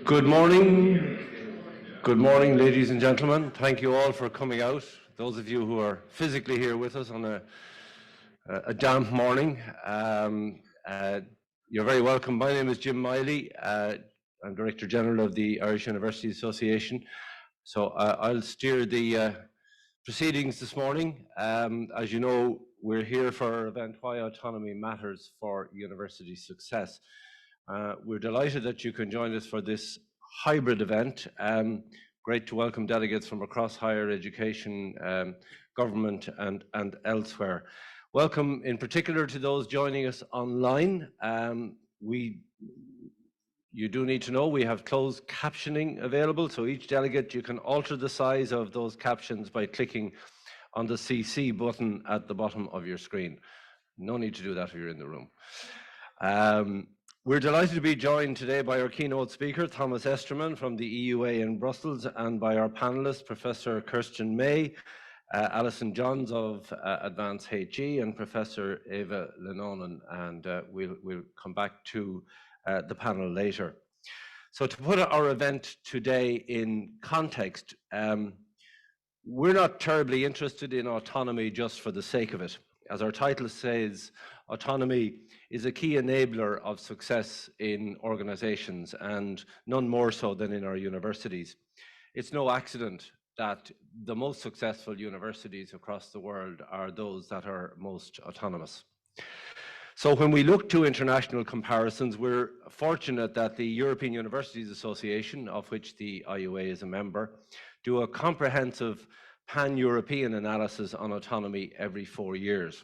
Good morning. Good morning, ladies and gentlemen. Thank you all for coming out. Those of you who are physically here with us on a damp morning, you're very welcome. My name is Jim Miley. I'm Director General of the Irish University Association. So I'll steer the proceedings this morning. As you know, we're here for our event, Why Autonomy Matters for University Success. We're delighted that you can join us for this hybrid event. Great to welcome delegates from across higher education, government and elsewhere. Welcome in particular to those joining us online. You do need to know we have closed captioning available, so each delegate, you can alter the size of those captions by clicking on the CC button at the bottom of your screen. No need to do that if you're in the room. We're delighted to be joined today by our keynote speaker, Thomas Esterman from the EUA in Brussels, and by our panelists, Professor Kirsten May, Alison Johns of Advanced HE, and Professor Eva Lenonen, and we'll come back to the panel later. So to put our event today in context, we're not terribly interested in autonomy just for the sake of it. As our title says, autonomy is a key enabler of success in organizations, and none more so than in our universities. It's no accident that the most successful universities across the world are those that are most autonomous. So when we look to international comparisons, we're fortunate that the European Universities Association, of which the IUA is a member, do a comprehensive pan-European analysis on autonomy every 4 years.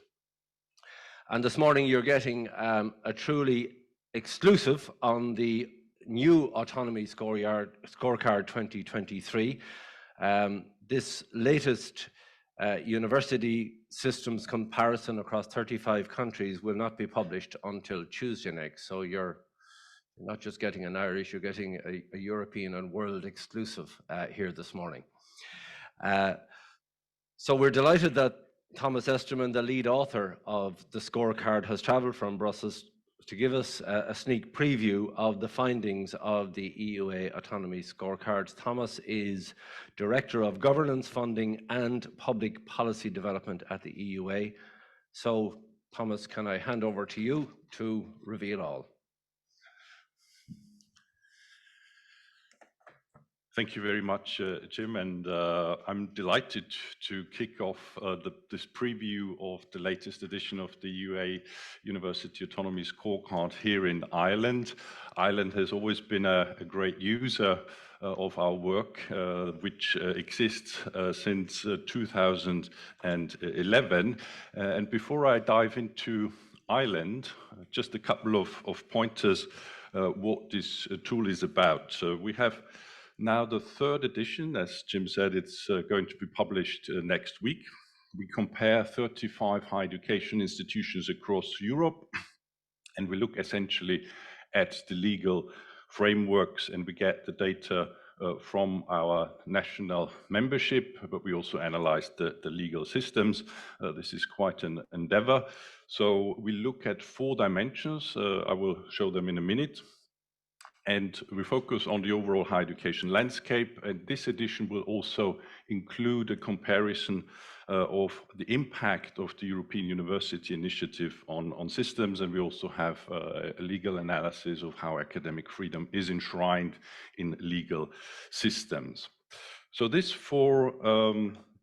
And this morning you're getting a truly exclusive on the new Autonomy Scorecard 2023. This latest university systems comparison across 35 countries will not be published until Tuesday next. So you're not just getting an Irish, you're getting a European and world exclusive here this morning. So we're delighted that Thomas Esterman, the lead author of the scorecard, has traveled from Brussels to give us a sneak preview of the findings of the EUA Autonomy Scorecard. Thomas is Director of Governance, Funding and Public Policy Development at the EUA. So, Thomas, can I hand over to you to reveal all? Thank you very much, Jim, and I'm delighted to kick off this preview of the latest edition of the EUA University Autonomy Scorecard here in Ireland. Ireland has always been a great user of our work, which exists since 2011. And before I dive into Ireland, just a couple of pointers what this tool is about. So we have now the third edition. As Jim said, it's going to be published next week. We compare 35 higher education institutions across Europe, and we look essentially at the legal frameworks, and we get the data from our national membership, but we also analyze the legal systems. This is quite an endeavor. So we look at 4 dimensions. I will show them in a minute. And we focus on the overall higher education landscape. And this edition will also include a comparison of the impact of the European University Initiative on systems. And we also have a legal analysis of how academic freedom is enshrined in legal systems. So this for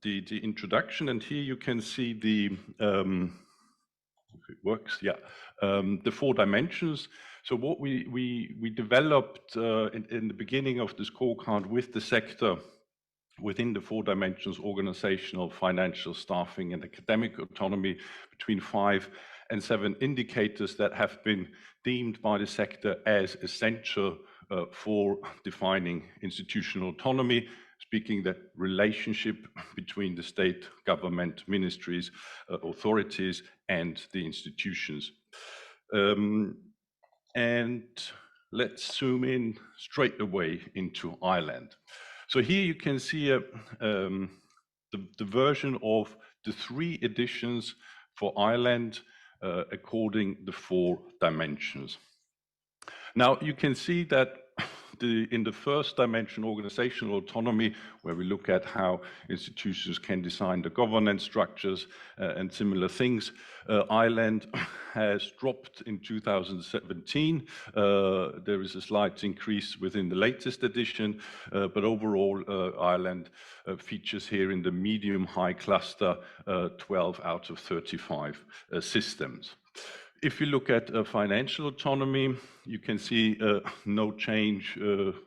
the introduction. And here you can see the, if it works, yeah, the 4 dimensions. So what we developed in the beginning of the scorecard with the sector within the 4 dimensions: organizational, financial, staffing, and academic autonomy, between 5 and 7 indicators that have been deemed by the sector as essential for defining institutional autonomy, speaking the relationship between the state, government, ministries, authorities, and the institutions. And let's zoom in straight away into Ireland. So here you can see the version of the 3 editions for Ireland according the 4 dimensions. Now you can see that in the first dimension, organizational autonomy, where we look at how institutions can design the governance structures and similar things, Ireland has dropped in 2017. There is a slight increase within the latest edition, but overall Ireland features here in the medium-high cluster 12 out of 35 systems. If you look at financial autonomy, you can see no change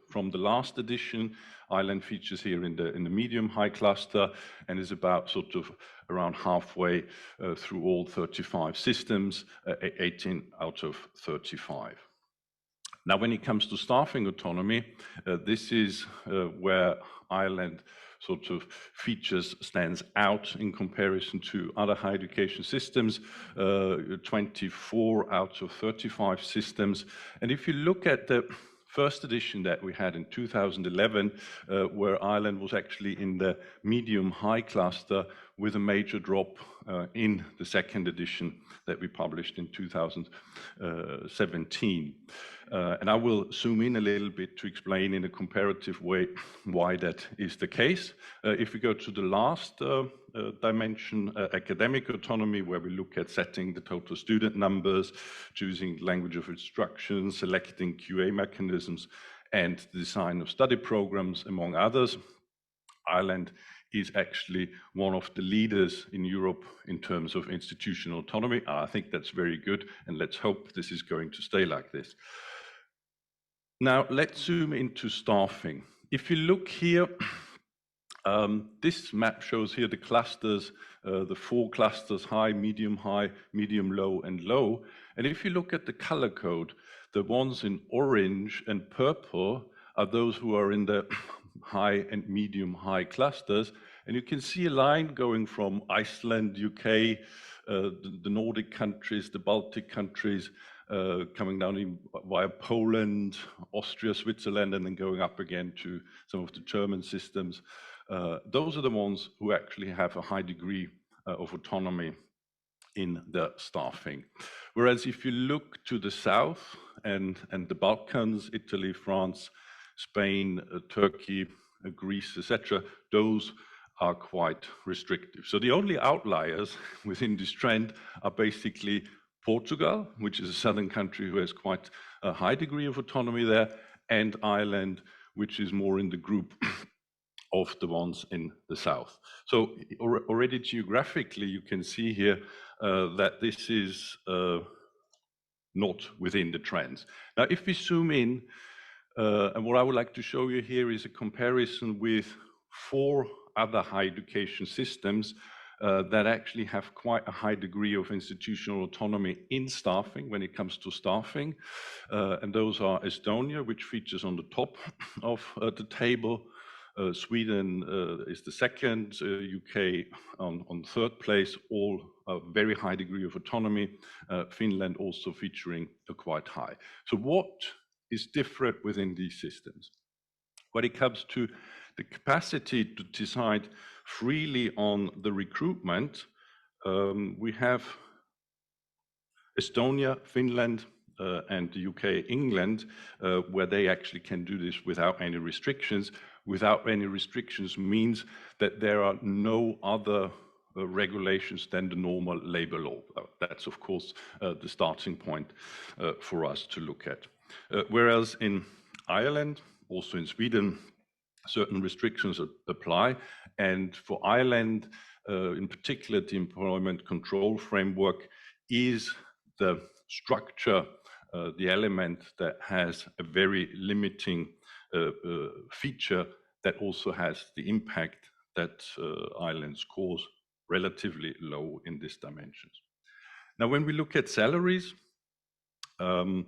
from the last edition. Ireland features here in the medium-high cluster and is about sort of around halfway through all 35 systems, 18 out of 35. Now, when it comes to staffing autonomy, this is where Ireland sort of stands out in comparison to other higher education systems, 24 out of 35 systems. And if you look at the first edition that we had in 2011, where Ireland was actually in the medium-high cluster with a major drop in the second edition that we published in 2017. And I will zoom in a little bit to explain in a comparative way why that is the case. If we go to the last dimension, academic autonomy, where we look at setting the total student numbers, choosing language of instruction, selecting QA mechanisms, and the design of study programs, among others, Ireland is actually one of the leaders in Europe in terms of institutional autonomy. I think that's very good, and let's hope this is going to stay like this. Now, let's zoom into staffing. If you look here, this map shows here the clusters, the 4 clusters, high, medium, low, and low. And if you look at the color code, the ones in orange and purple are those who are in the high and medium high clusters. And you can see a line going from Iceland, UK, the Nordic countries, the Baltic countries, coming down via Poland, Austria, Switzerland, and then going up again to some of the German systems. Those are the ones who actually have a high degree of autonomy in the staffing. Whereas if you look to the south and the Balkans, Italy, France, Spain, Turkey, Greece, etc., those are quite restrictive. So the only outliers within this trend are basically Portugal, which is a southern country who has quite a high degree of autonomy there, and Ireland, which is more in the group of the ones in the south. So already geographically, you can see here that this is not within the trends. Now, if we zoom in, and what I would like to show you here is a comparison with 4 other higher education systems that actually have quite a high degree of institutional autonomy in staffing when it comes to staffing. And those are Estonia, which features on the top of the table. Sweden is the second, UK on third place, all a very high degree of autonomy. Finland also featuring a quite high. So what is different within these systems? When it comes to the capacity to decide freely on the recruitment, we have Estonia, Finland, and the UK, England, where they actually can do this without any restrictions. Without any restrictions means that there are no other regulations than the normal labor law. That's, of course, the starting point for us to look at. Whereas in Ireland, also in Sweden, certain restrictions apply. And for Ireland, in particular, the employment control framework is the structure, the element that has a very limiting feature that also has the impact that Ireland scores relatively low in these dimensions. Now, when we look at salaries, again,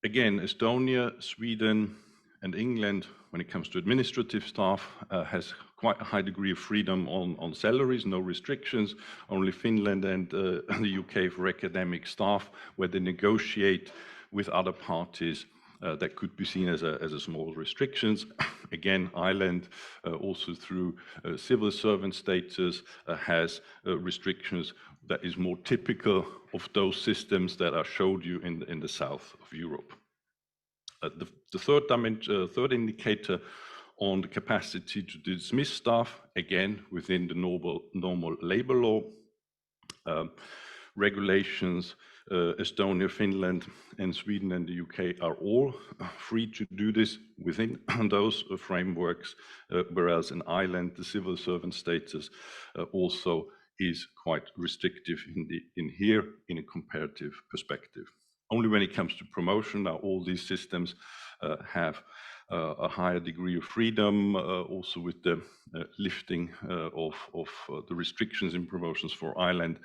Estonia, Sweden, and England, when it comes to administrative staff, has quite a high degree of freedom on salaries, no restrictions. Only Finland and the UK for academic staff, where they negotiate with other parties that could be seen as a small restrictions. Again, Ireland, also through civil servant status, has restrictions that is more typical of those systems that I showed you in the south of Europe. The third indicator on the capacity to dismiss staff, again within the normal labor law regulations. Estonia, Finland, and Sweden and the UK are all free to do this within those frameworks, whereas in Ireland, the civil servant status also is quite restrictive in here in a comparative perspective. Only when it comes to promotion, now all these systems have a higher degree of freedom, also with the lifting of the restrictions in promotions for Ireland,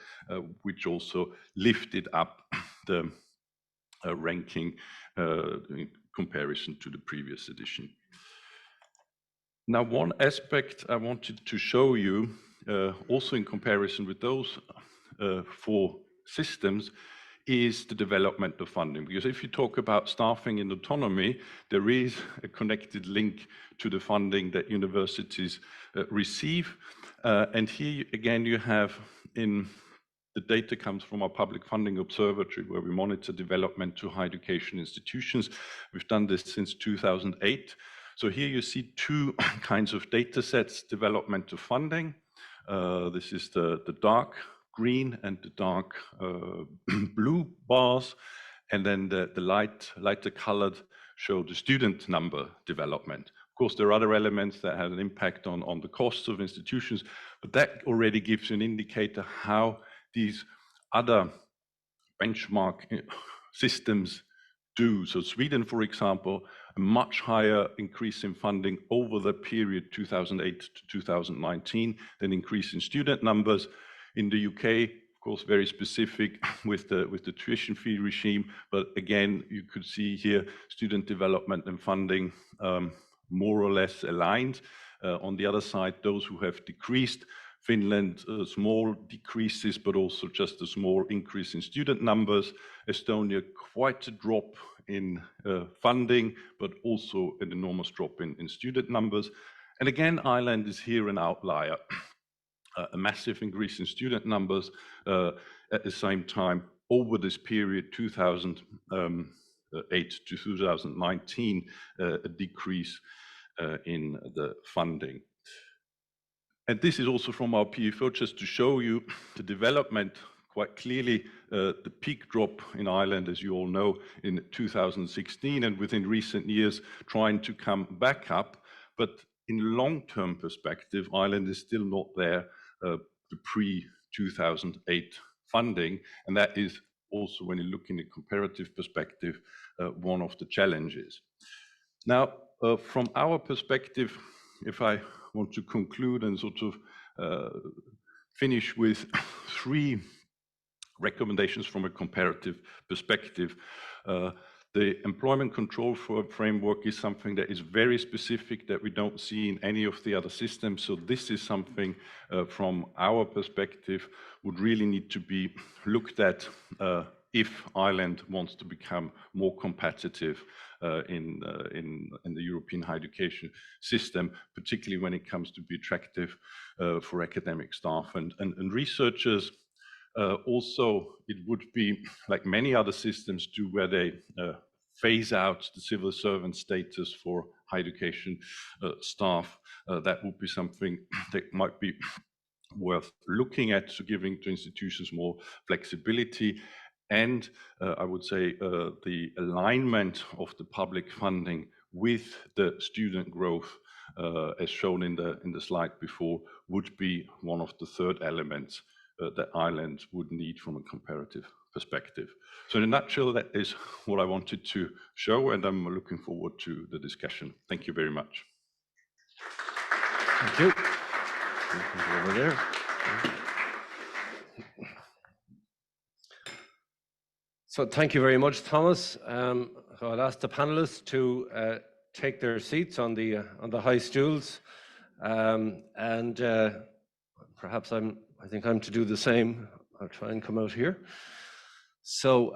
which also lifted up the ranking in comparison to the previous edition. Now, one aspect I wanted to show you, also in comparison with those four systems, is the development of funding. Because if you talk about staffing and autonomy, there is a connected link to the funding that universities receive. And here again, you have the data comes from our public funding observatory, where we monitor development to higher education institutions. We've done this since 2008. So here you see two kinds of data sets, development to funding. This is the dark green and the dark blue bars, and then the lighter colored show the student number development. Of course, there are other elements that have an impact on the costs of institutions, but that already gives you an indicator how these other benchmark systems do. So Sweden, for example, a much higher increase in funding over the period 2008 to 2019 than increase in student numbers. In the UK, of course, very specific with the tuition fee regime, but again, you could see here student development and funding more or less aligned. On the other side, those who have decreased, Finland, small decreases, but also just a small increase in student numbers. Estonia, quite a drop in funding, but also an enormous drop in student numbers. And again, Ireland is here an outlier. A massive increase in student numbers at the same time over this period 2008 to 2019, a decrease in the funding. And this is also from our PFO, just to show you the development quite clearly. The peak drop in Ireland, as you all know, in 2016, and within recent years trying to come back up. But in long-term perspective, Ireland is still not there, the pre-2008 funding, and that is also, when you look in a comparative perspective, one of the challenges. Now, from our perspective, if I want to conclude and sort of finish with three recommendations from a comparative perspective. The employment control framework is something that is very specific that we don't see in any of the other systems. So this is something from our perspective would really need to be looked at if Ireland wants to become more competitive in the European higher education system, particularly when it comes to be attractive for academic staff and researchers. Also, it would be like many other systems do, where they phase out the civil servant status for higher education staff. That would be something that might be worth looking at, so giving to institutions more flexibility. And I would say the alignment of the public funding with the student growth, as shown in the slide before, would be one of the third elements that Ireland would need from a comparative perspective. So in a nutshell, that is what I wanted to show, and I'm looking forward to the discussion. Thank you very much. Thank you. Over there. So thank you very much, Thomas. So I'll ask the panelists to take their seats on the high stools, and perhaps I think I'm to do the same. I'll try and come out here. So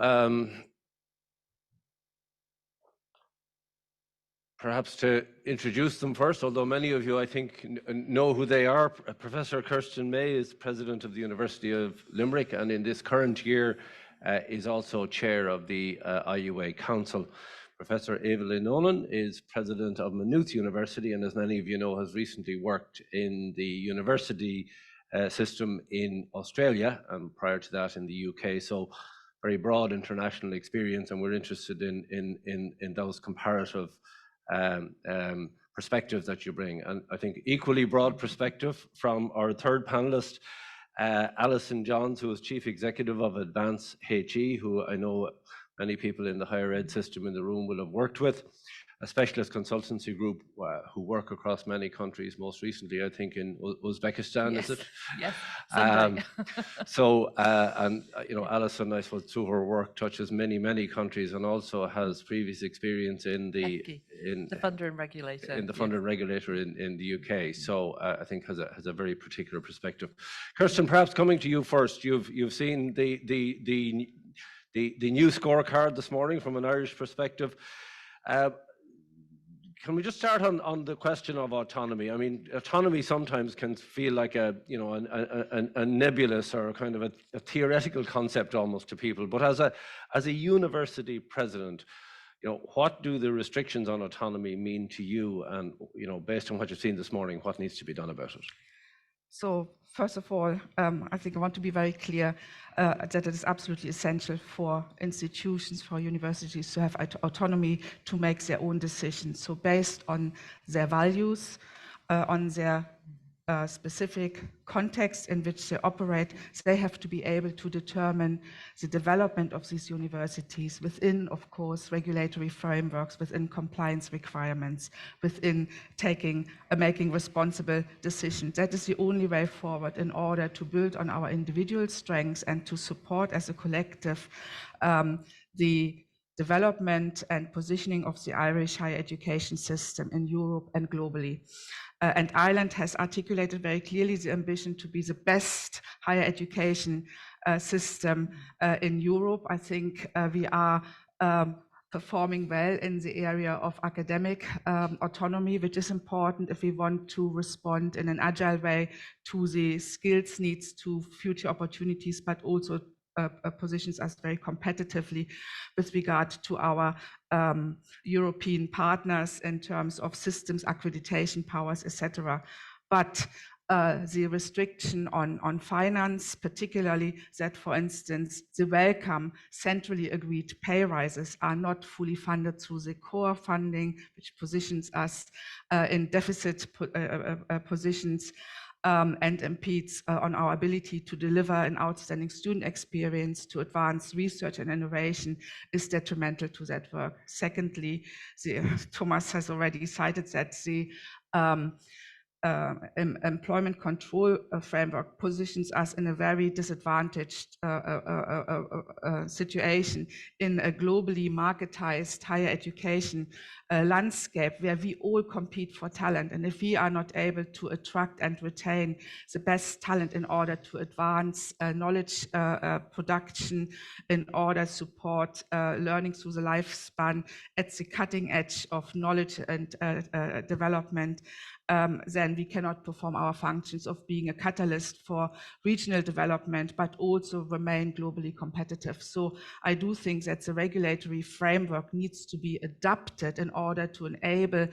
perhaps to introduce them first, although many of you I think know who they are. Professor Kirsten May is president of the University of Limerick, and in this current year is also chair of the IUA Council. Professor Eva Leinonen is president of Maynooth University, and as many of you know, has recently worked in the university system in Australia, and prior to that in the UK. So very broad international experience, and we're interested in those comparative perspectives that you bring. And I think equally broad perspective from our third panelist, Alison Johns, who is Chief Executive of Advance HE, who I know many people in the higher ed system in the room will have worked with, a specialist consultancy group who work across many countries, most recently, I think, in Uzbekistan, yes. is it? Yes, and you know, Alison, I suppose, through her work, touches many countries, and also has previous experience in the funder and regulator. In the funder and regulator in the UK. So I think has a very particular perspective. Kirsten, perhaps coming to you first, you've seen the new scorecard this morning from an Irish perspective. Can we just start on the question of autonomy? I mean, autonomy sometimes can feel like a nebulous or kind of a theoretical concept almost to people. But as a university president, you know, what do the restrictions on autonomy mean to you? And you know, based on what you've seen this morning, what needs to be done about it? So first of all, I think I want to be very clear that it is absolutely essential for institutions, for universities to have autonomy to make their own decisions. So based on their values, on their specific context in which they operate, they have to be able to determine the development of these universities within, of course, regulatory frameworks, within compliance requirements, within making responsible decisions. That is the only way forward in order to build on our individual strengths and to support as a collective the development and positioning of the Irish higher education system in Europe and globally. And Ireland has articulated very clearly the ambition to be the best higher education system in Europe. I think we are performing well in the area of academic autonomy, which is important if we want to respond in an agile way to the skills needs, to future opportunities, but also positions us very competitively with regard to our European partners in terms of systems, accreditation powers, etc. But the restriction on finance, particularly that, for instance, the welcome centrally agreed pay rises are not fully funded through the core funding, which positions us in deficit positions, and impedes on our ability to deliver an outstanding student experience, to advance research and innovation, is detrimental to that work. Secondly, Thomas has already cited that the employment control framework positions us in a very disadvantaged situation in a globally marketized higher education landscape where we all compete for talent. And if we are not able to attract and retain the best talent in order to advance knowledge production, in order to support learning through the lifespan at the cutting edge of knowledge and development, then we cannot perform our functions of being a catalyst for regional development, but also remain globally competitive. So I do think that the regulatory framework needs to be adapted in order to enable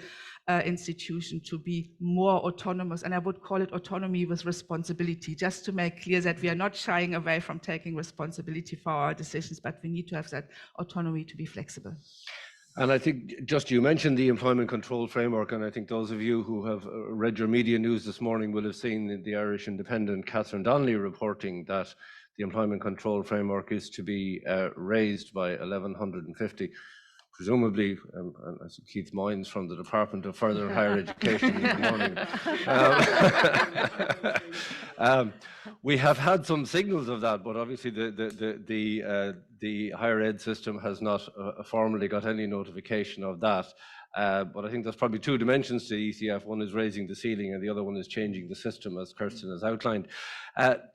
institutions to be more autonomous. And I would call it autonomy with responsibility, just to make clear that we are not shying away from taking responsibility for our decisions, but we need to have that autonomy to be flexible. And I think just you mentioned the employment control framework, and I think those of you who have read your media news this morning will have seen the Irish Independent Catherine Donnelly reporting that the employment control framework is to be raised by 1,150, presumably, as Keith Moynes from the Department of Further and Higher Education this morning. We have had some signals of that, but obviously the higher ed system has not formally got any notification of that. But I think there's probably two dimensions to ECF. One is raising the ceiling, and the other one is changing the system, as Kirsten has outlined.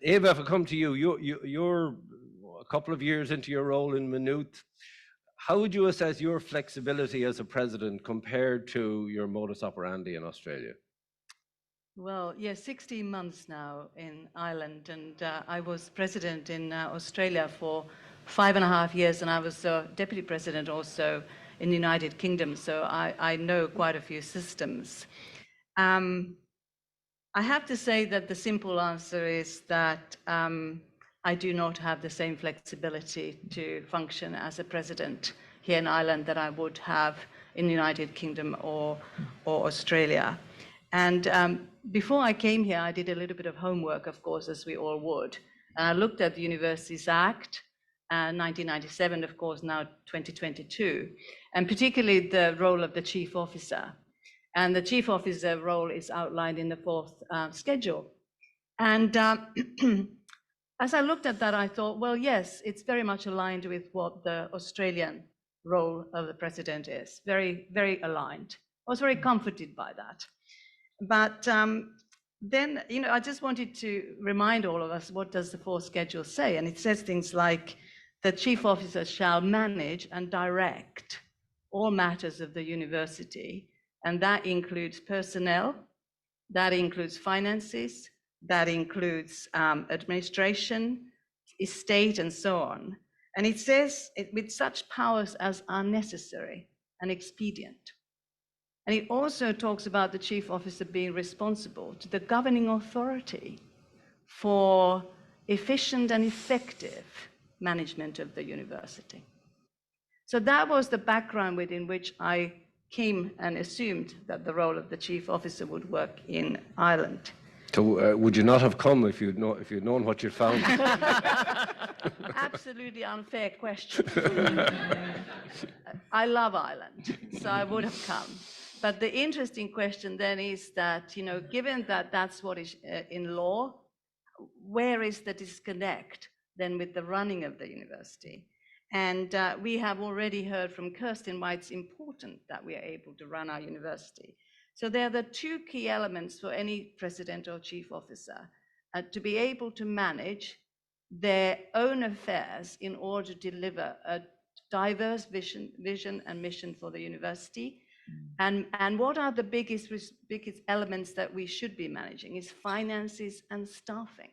Eva, if I come to you, you're a couple of years into your role in Maynooth. How would you assess your flexibility as a president compared to your modus operandi in Australia? Well, yeah, 16 months now in Ireland, and I was president in Australia for 5.5 years, and I was deputy president also in the United Kingdom, so I know quite a few systems. I have to say that the simple answer is that I do not have the same flexibility to function as a president here in Ireland that I would have in the United Kingdom or Australia. And before I came here, I did a little bit of homework, of course, as we all would. And I looked at the Universities Act, 1997, of course, now 2022, and particularly the role of the chief officer. And the chief officer role is outlined in the fourth schedule. And as I looked at that, I thought, well, yes, it's very much aligned with what the Australian role of the president is, very, very aligned. I was very comforted by that. But then, I just wanted to remind all of us, what does the fourth schedule say? And it says things like, the chief officer shall manage and direct all matters of the university, and that includes personnel, that includes finances, that includes administration, estate, and so on. And it says, with such powers as are necessary and expedient. And it also talks about the chief officer being responsible to the governing authority for efficient and effective management of the university. So that was the background within which I came and assumed that the role of the chief officer would work in Ireland. So would you not have come if you'd known what you'd found? Absolutely unfair question. I love Ireland, so I would have come. But the interesting question then is that, given that that's what is in law, where is the disconnect then with the running of the university? And we have already heard from Kirsten why it's important that we are able to run our university. So there are the two key elements for any president or chief officer, to be able to manage their own affairs in order to deliver a diverse vision and mission for the university. And what are the biggest elements that we should be managing is finances and staffing.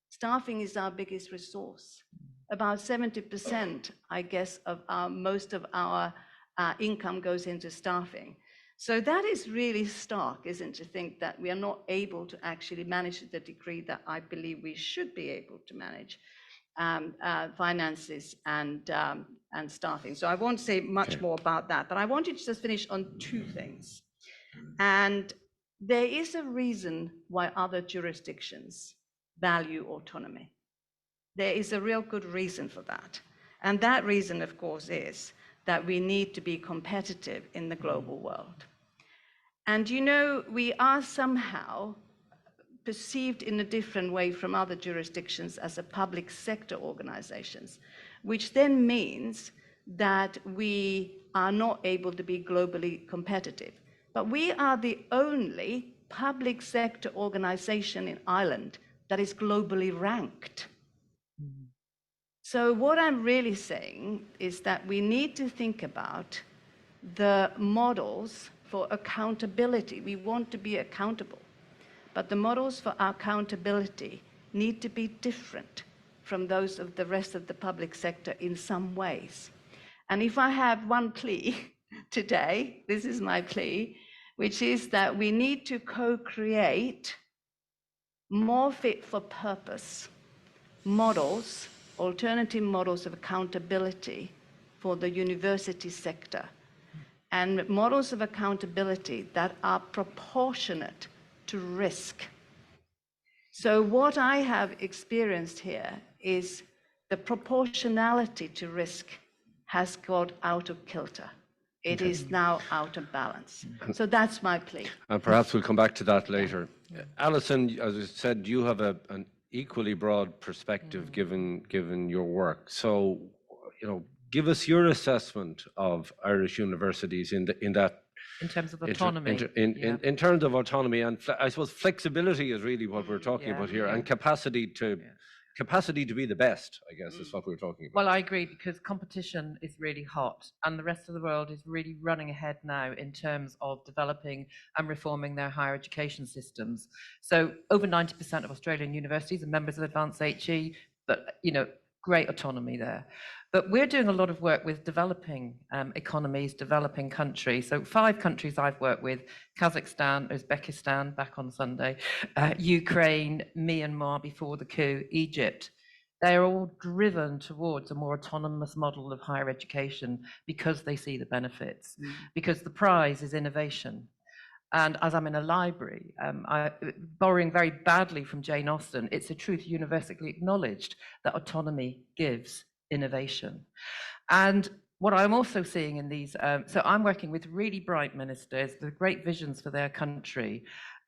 Staffing is our biggest resource. About 70%, I guess, of most of our income goes into staffing. So that is really stark, isn't it, to think that we are not able to actually manage to the degree that I believe we should be able to manage finances and staffing. So I won't say much more about that, but I wanted to just finish on two things. And there is a reason why other jurisdictions value autonomy. There is a real good reason for that. And that reason, of course, is that we need to be competitive in the global world. And we are somehow perceived in a different way from other jurisdictions as a public sector organizations, which then means that we are not able to be globally competitive. But we are the only public sector organization in Ireland that is globally ranked. So what I'm really saying is that we need to think about the models for accountability. We want to be accountable, but the models for accountability need to be different from those of the rest of the public sector in some ways. And if I have one plea today, this is my plea, which is that we need to co-create more fit for purpose models, alternative models of accountability for the university sector, and models of accountability that are proportionate to risk. So what I have experienced here is the proportionality to risk has got out of kilter. It is now out of balance. So that's my plea. And perhaps we'll come back to that later. Alison, as I said, you have an equally broad perspective given your work. So, give us your assessment of Irish universities in that. In terms of autonomy. In terms of autonomy, and I suppose flexibility is really what we're talking about here, and capacity to be the best, I guess, is what we're talking about. Well, I agree, because competition is really hot, and the rest of the world is really running ahead now in terms of developing and reforming their higher education systems. So over 90% of Australian universities are members of Advanced HE, but great autonomy there. But we're doing a lot of work with developing economies, developing countries. So 5 countries I've worked with: Kazakhstan, Uzbekistan, back on Sunday, Ukraine, Myanmar before the coup, Egypt. They're all driven towards a more autonomous model of higher education because they see the benefits, because the prize is innovation. And as I'm in a library, borrowing very badly from Jane Austen, it's a truth universally acknowledged that autonomy gives innovation. And what I'm also seeing in these, so I'm working with really bright ministers with great visions for their country.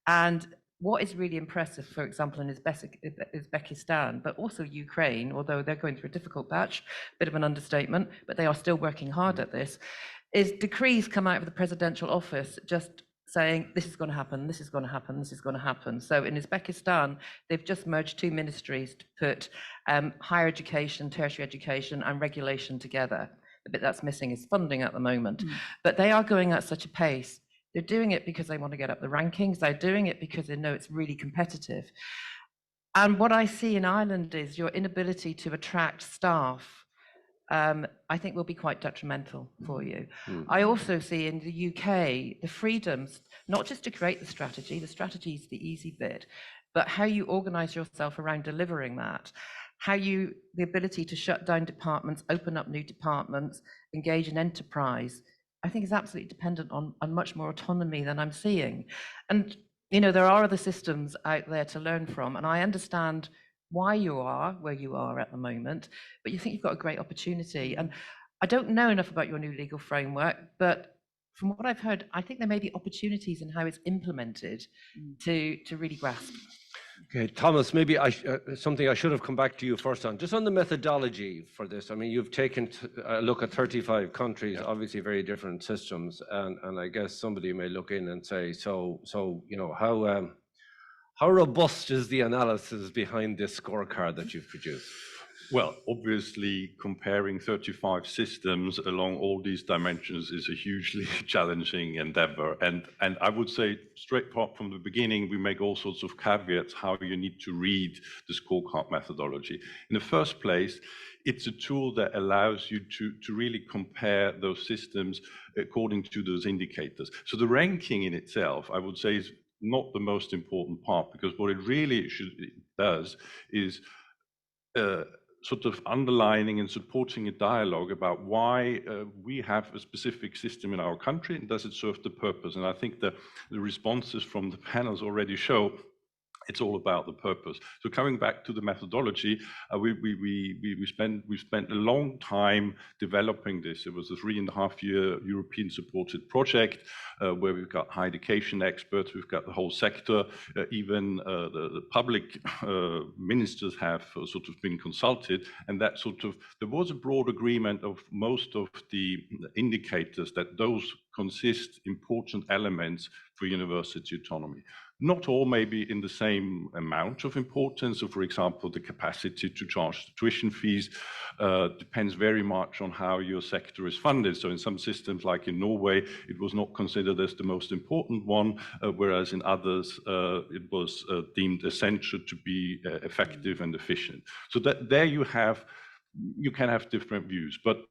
And what is really impressive, for example, in Uzbekistan, but also Ukraine, although they're going through a difficult patch, bit of an understatement, but they are still working hard at this, is decrees come out of the presidential office just saying this is going to happen, this is going to happen, this is going to happen. So in Uzbekistan, they've just merged 2 ministries to put higher education, tertiary education, and regulation together. The bit that's missing is funding at the moment. But they are going at such a pace. They're doing it because they want to get up the rankings. They're doing it because they know it's really competitive. And what I see in Ireland is your inability to attract staff, I think, will be quite detrimental for you. I also see in the UK the freedoms, not just to create the strategy is the easy bit, but how you organize yourself around delivering that, the ability to shut down departments, open up new departments, engage in enterprise, I think is absolutely dependent on much more autonomy than I'm seeing. And, you know, there are other systems out there to learn from, and I understand why you are where you are at the moment, but you think you've got a great opportunity. And I don't know enough about your new legal framework, but from what I've heard, I think there may be opportunities in how it's implemented to really grasp. Okay, Thomas, maybe something I should have come back to you first on, just on the methodology for this. I mean, you've taken a look at 35 countries, obviously very different systems, and I guess somebody may look in and say, so you know, how robust is the analysis behind this scorecard that you've produced? Well, obviously, comparing 35 systems along all these dimensions is a hugely challenging endeavor. And I would say, straight from the beginning, we make all sorts of caveats how you need to read the scorecard methodology. In the first place, it's a tool that allows you to really compare those systems according to those indicators. So the ranking in itself, I would say, is not the most important part, because what it really does is sort of underlining and supporting a dialogue about why we have a specific system in our country and does it serve the purpose. And I think the responses from the panels already show it's all about the purpose. So coming back to the methodology, we spent a long time developing this. It was a 3.5-year European supported project where we've got higher education experts, we've got the whole sector, even the public ministers have sort of been consulted, and that sort of, there was a broad agreement of most of the indicators that those consist important elements for university autonomy. Not all maybe in the same amount of importance. So, for example, the capacity to charge the tuition fees depends very much on how your sector is funded. So in some systems, like in Norway, it was not considered as the most important one, whereas in others, it was deemed essential to be effective and efficient. So that there you can have different views. But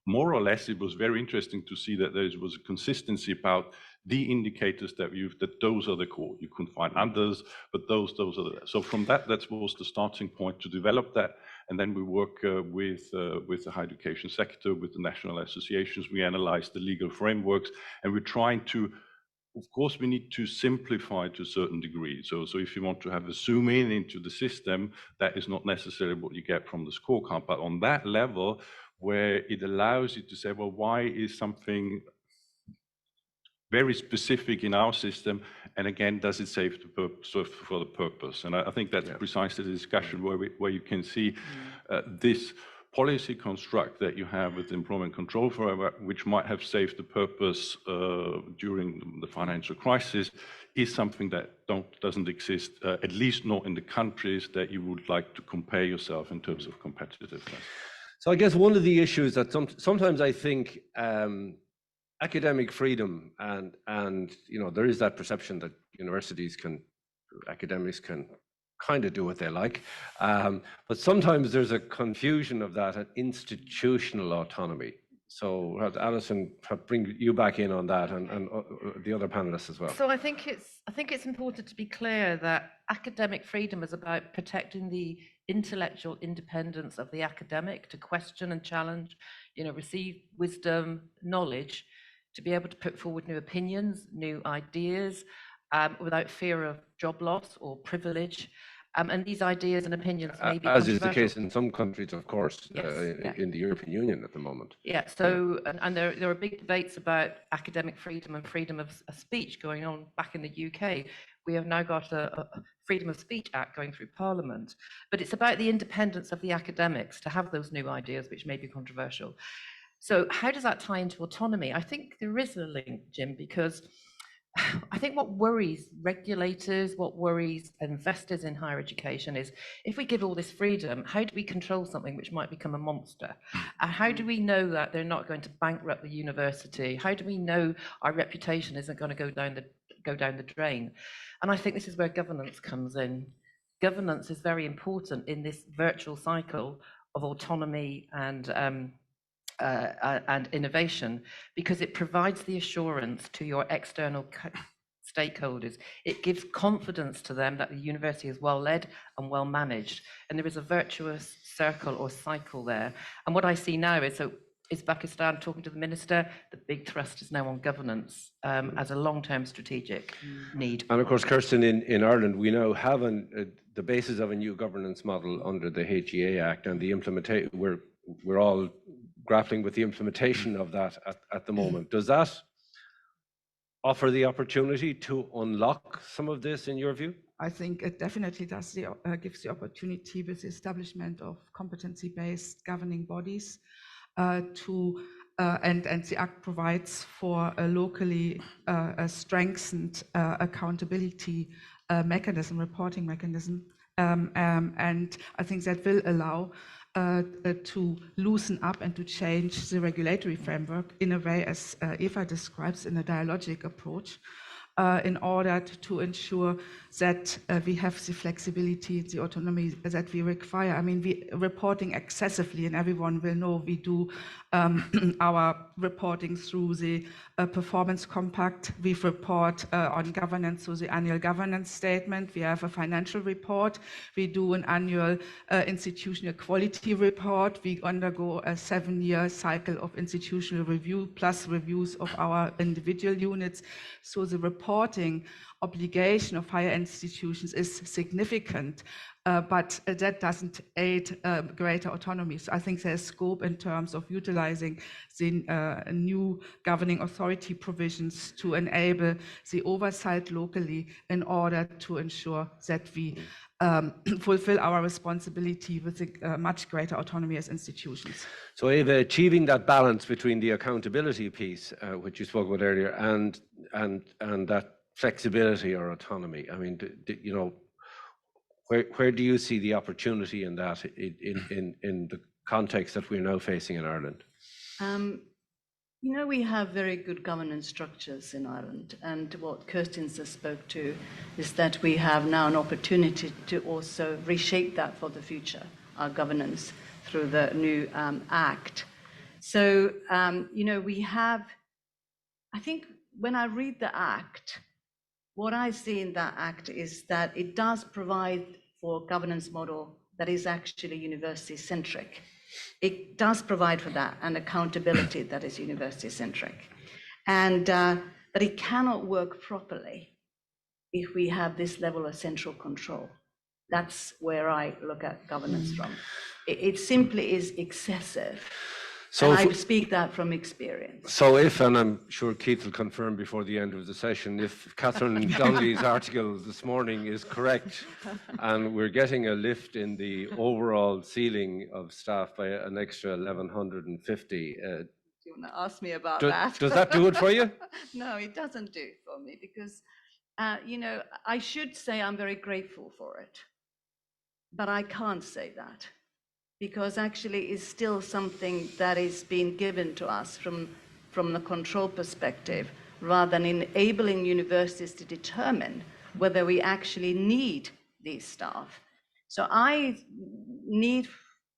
more or less, it was very interesting to see that there was a consistency about the indicators that those are the core. You couldn't find others, but those are the. So from that was the starting point to develop that, and then we work with the higher education sector, with the national associations. We analyze the legal frameworks, and we're trying to. Of course, we need to simplify to a certain degree. So if you want to have a zoom in into the system, that is not necessarily what you get from the scorecard. But on that level, where it allows you to say, well, why is something very specific in our system, and again, does it serve for the purpose? And I think that's precisely the discussion where you can see this policy construct that you have with the employment control framework, which might have saved the purpose during the financial crisis, is something that doesn't exist, at least not in the countries that you would like to compare yourself in terms of competitiveness. So I guess one of the issues that sometimes I think academic freedom and you know, there is that perception that academics can kind of do what they like. But sometimes there's a confusion of that and institutional autonomy. So Alison, bring you back in on that, and the other panelists as well. So I think it's important to be clear that academic freedom is about protecting the intellectual independence of the academic to question and challenge, receive wisdom, knowledge, to be able to put forward new opinions, new ideas, without fear of job loss or privilege. And these ideas and opinions may be as is the case in some countries, of course, Yes, in the European Union at the moment. Yeah, so, and there are big debates about academic freedom and freedom of speech going on back in the UK. We have now got a Freedom of Speech Act going through Parliament, but it's about the independence of the academics to have those new ideas, which may be controversial. So how does that tie into autonomy? I think there is a link, Jim, because I think what worries regulators, what worries investors in higher education is, if we give all this freedom, how do we control something which might become a monster? How do we know that they're not going to bankrupt the university? How do we know our reputation isn't going to go down the drain? And I think this is where governance comes in. Governance is very important in this virtual cycle of autonomy and innovation, because it provides the assurance to your external stakeholders. It gives confidence to them that the university is well led and well managed, and there is a virtuous circle or cycle there. And what I see now is Pakistan talking to the minister. The big thrust is now on governance as a long-term strategic need. And of course, Kirsten, in Ireland, we now have the basis of a new governance model under the HEA Act, and the implementation. We're all grappling with the implementation of that at the moment. Does that offer the opportunity to unlock some of this, in your view? I think it definitely does gives the opportunity with the establishment of competency-based governing bodies and the Act provides for a locally strengthened accountability mechanism, reporting mechanism, and I think that will allow to loosen up and to change the regulatory framework in a way, as Eva describes, in a dialogic approach, in order to ensure that we have the flexibility, the autonomy that we require. I mean, we reporting excessively, and everyone will know we do our reporting through the performance compact. We report on governance through the annual governance statement. We have a financial report. We do an annual institutional quality report. We undergo a 7-year cycle of institutional review plus reviews of our individual units. So the reporting obligation of higher institutions is significant, but that doesn't aid greater autonomy. So I think there's scope in terms of utilizing the new governing authority provisions to enable the oversight locally in order to ensure that we fulfill our responsibility with a much greater autonomy as institutions. So Eva, achieving that balance between the accountability piece, which you spoke about earlier, and that flexibility or autonomy, I mean, where do you see the opportunity in that in the context that we're now facing in Ireland? We have very good governance structures in Ireland, and what Kirsten just spoke to is that we have now an opportunity to also reshape that for the future, our governance, through the new Act. So, we have, I think when I read the Act, what I see in that Act is that it does provide for a governance model that is actually university-centric. It does provide for that, and accountability that is university-centric. But it cannot work properly if we have this level of central control. That's where I look at governance from. It simply is excessive. So I speak that from experience. So if, and I'm sure Keith will confirm before the end of the session, if Catherine Donnelly's article this morning is correct, and we're getting a lift in the overall ceiling of staff by an extra 1,150. Do you want to ask me about that? Does that do it for you? No, it doesn't do it for me, because, I should say I'm very grateful for it, but I can't say that, because actually it's still something that is being given to us from the control perspective, rather than enabling universities to determine whether we actually need these staff. So I need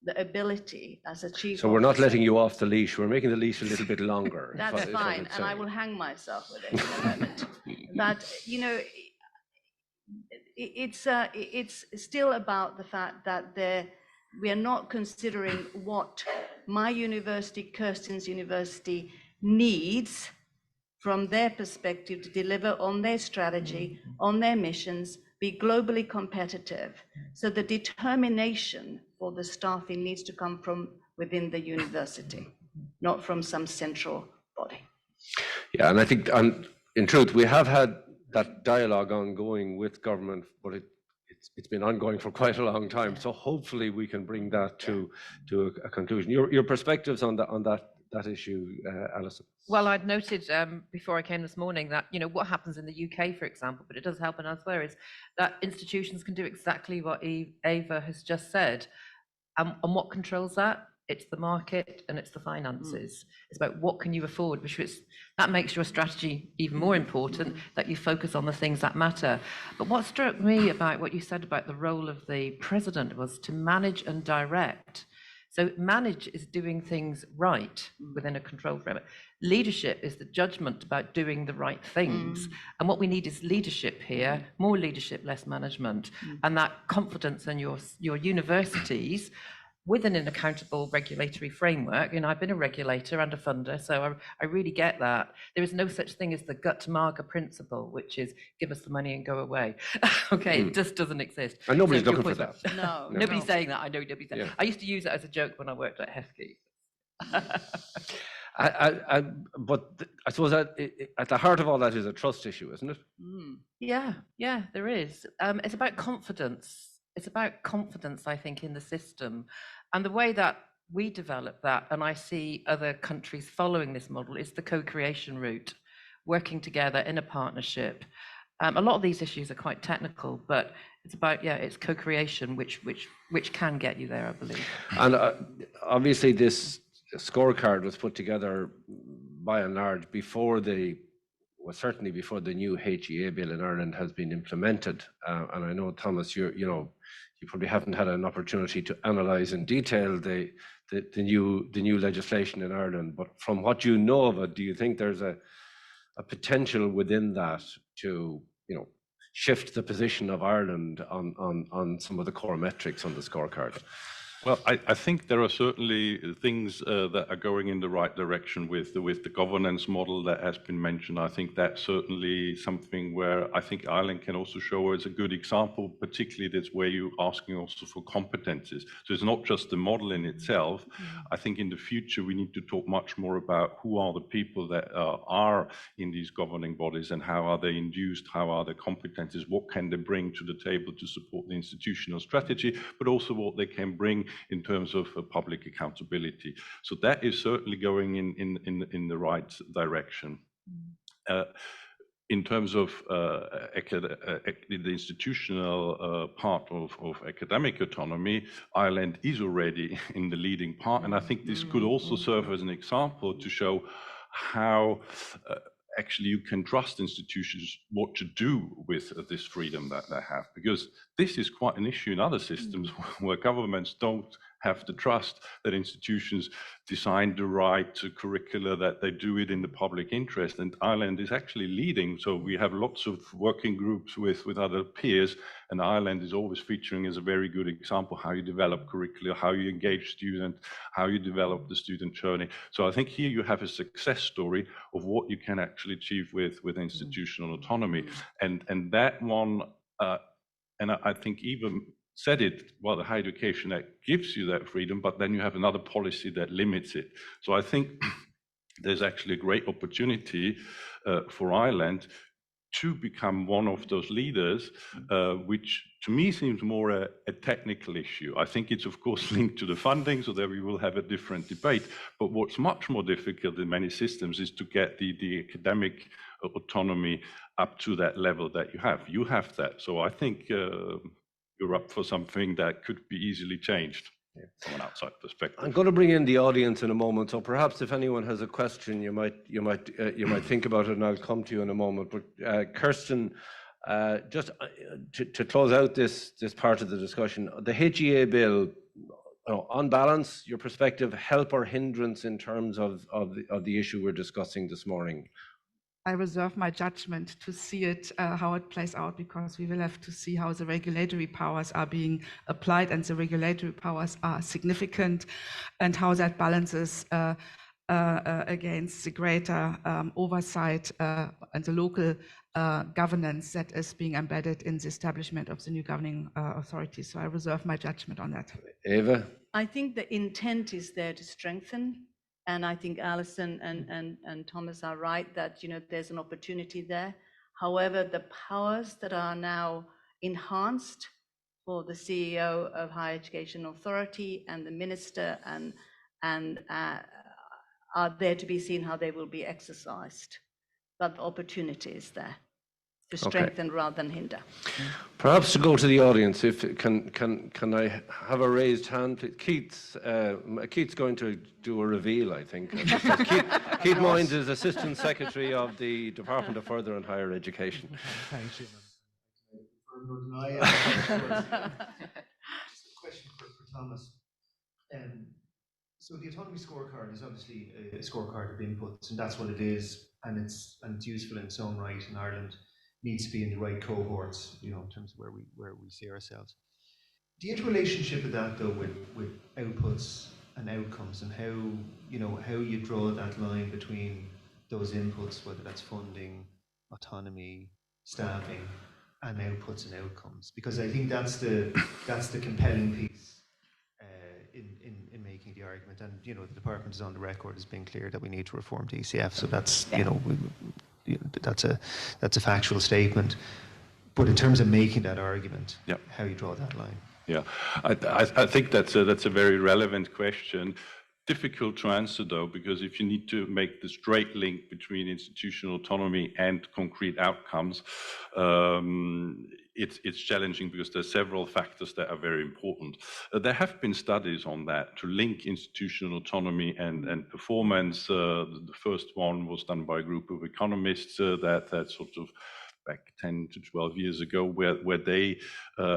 the ability as a chief So we're not officer. letting you off the leash. We're making the leash a little bit longer. That's is what fine, it's and I saying. will hang myself with it in a moment. But, you know, it's still about the fact that we are not considering what my university, Kirsten's university, needs from their perspective to deliver on their strategy, on their missions, be globally competitive. So the determination for the staffing needs to come from within the university, not from some central body. Yeah, and I think, in truth, we have had that dialogue ongoing with government, but it's been ongoing for quite a long time. So hopefully we can bring that to a conclusion. Your perspectives on that issue, Alison? Well, I'd noted before I came this morning that, you know, what happens in the UK, for example, but it does happen elsewhere, is that institutions can do exactly what Eva has just said. And what controls that? It's the market and it's the finances. It's about what can you afford, that makes your strategy even more important, that you focus on the things that matter. But what struck me about what you said about the role of the president was to manage and direct. So manage is doing things right within a controlled framework. Leadership is the judgment about doing the right things. And what we need is leadership here, more leadership, less management, and that confidence in your universities within an accountable regulatory framework. You know, I've been a regulator and a funder, so I really get that. There is no such thing as the Guttmacher principle, which is give us the money and go away. Okay, it just doesn't exist. And nobody's So looking for that. No. Nobody's saying that. I know nobody's saying. Yeah. I used to use it as a joke when I worked at Hefke. But I suppose at the heart of all that is a trust issue, isn't it? Yeah, there is. It's about confidence. It's about confidence, I think, in the system. And the way that we develop that, and I see other countries following this model, is the co-creation route, working together in a partnership. A lot of these issues are quite technical, but it's about, it's co-creation, which can get you there, I believe. And obviously this scorecard was put together by and large certainly before the new HEA bill in Ireland has been implemented. And I know, Thomas, you probably haven't had an opportunity to analyse in detail the new legislation in Ireland. But from what you know of it, do you think there's a potential within that to shift the position of Ireland on some of the core metrics on the scorecard? Well, I think there are certainly things that are going in the right direction with the governance model that has been mentioned. I think that's certainly something where I think Ireland can also show as a good example, particularly that's where you're asking also for competencies. So it's not just the model in itself. I think in the future we need to talk much more about who are the people that are in these governing bodies and how are they induced, how are their competencies, what can they bring to the table to support the institutional strategy, but also what they can bring in terms of public accountability. So that is certainly going in the right direction. In terms of the institutional part of academic autonomy, Ireland is already in the leading part, and I think this could also serve as an example to show how actually you can trust institutions what to do with this freedom that they have, because this is quite an issue in other systems where governments don't have the trust that institutions design the right curricula, that they do it in the public interest. And Ireland is actually leading. So we have lots of working groups with other peers, and Ireland is always featuring as a very good example how you develop curricula, how you engage students, how you develop the student journey. So I think here you have a success story of what you can actually achieve with institutional autonomy. And that one, and I think even said it, well, the higher education that gives you that freedom, but then you have another policy that limits it. So I think there's actually a great opportunity for Ireland to become one of those leaders, which to me seems more a technical issue. I think it's of course linked to the funding, so there we will have a different debate. But what's much more difficult in many systems is to get the academic autonomy up to that level that you have. You have that. So I think you're up for something that could be easily changed from an outside perspective. I'm going to bring in the audience in a moment, so perhaps if anyone has a question, you might think about it, and I'll come to you in a moment. But Kirsten, Just to close out this part of the discussion, the HEA bill, on balance, your perspective, help or hindrance in terms of the issue we're discussing this morning? I reserve my judgment to see it, how it plays out, because we will have to see how the regulatory powers are being applied, and the regulatory powers are significant, and how that balances against the greater oversight and the local governance that is being embedded in the establishment of the new governing authority. So I reserve my judgment on that. Eva? I think the intent is there to strengthen. And I think Alison and Thomas are right that, there's an opportunity there. However, the powers that are now enhanced for the CEO of Higher Education Authority and the minister and are there to be seen how they will be exercised. But the opportunity is there to strengthen rather than hinder. Perhaps to go to the audience, if can I have a raised hand? Keith's going to do a reveal, I think. Keith Moynes is Assistant Secretary of the Department of Further and Higher Education. Thanks, Just a question for Thomas. So the Autonomy Scorecard is obviously a scorecard of inputs, and that's what it is, and it's useful in its own right. In Ireland, needs to be in the right cohorts, in terms of where we see ourselves. The interrelationship of that, though, with outputs and outcomes, and how you draw that line between those inputs, whether that's funding, autonomy, staffing, and outputs and outcomes, because I think that's the compelling piece in making the argument. And the department is on the record as being clear that we need to reform the ECF. So that's that's a factual statement. But in terms of making that argument, how you draw that line? Yeah, I think that's a very relevant question. Difficult to answer, though, because if you need to make the straight link between institutional autonomy and concrete outcomes, it's challenging because there are several factors that are very important. There have been studies on that to link institutional autonomy and performance. The first one was done by a group of economists that sort of back 10 to 12 years ago, where they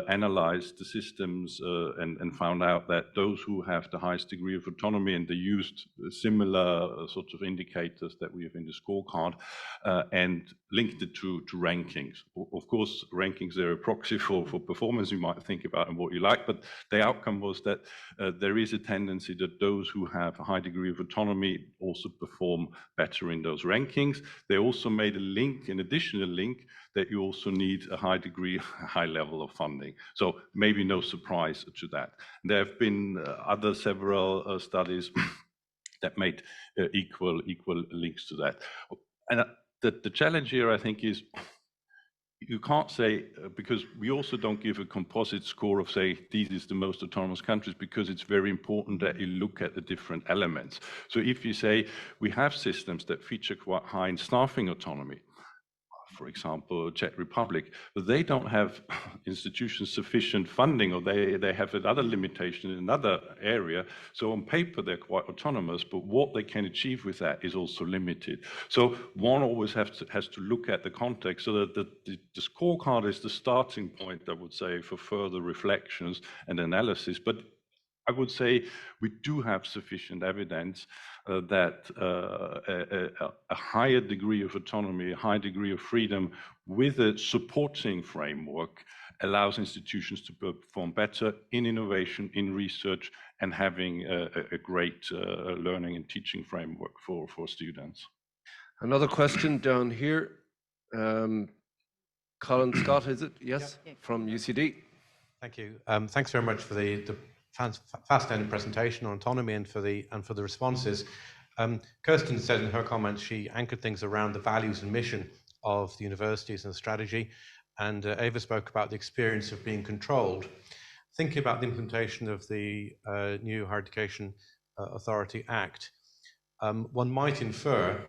analyzed the systems and found out that those who have the highest degree of autonomy, and they used similar sort of indicators that we have in the scorecard, and linked it to rankings. Of course, rankings are a proxy for performance, you might think about and what you like, but the outcome was that there is a tendency that those who have a high degree of autonomy also perform better in those rankings. They also made a link, an additional link, that you also need a high level of funding. So maybe no surprise to that. There have been several studies that made equal links to that. And the challenge here, I think, is you can't say, because we also don't give a composite score of, say, these is the most autonomous countries, because it's very important that you look at the different elements. So if you say we have systems that feature quite high in staffing autonomy, for example, Czech Republic, but they don't have institutions sufficient funding, or they have another limitation in another area. So on paper, they're quite autonomous, but what they can achieve with that is also limited. So one always has to look at the context, so that the scorecard is the starting point, I would say, for further reflections and analysis. But I would say we do have sufficient evidence that a higher degree of autonomy, a high degree of freedom with a supporting framework allows institutions to perform better in innovation, in research, and having a great learning and teaching framework for students. Another question down here. Colin Scott, is it? Yes, from UCD. Thank you. Thanks very much for the fascinating presentation on autonomy and for the responses. Kirsten said in her comments she anchored things around the values and mission of the universities and the strategy, and Eva spoke about the experience of being controlled. Thinking about the implementation of the new Higher Education Authority Act, one might infer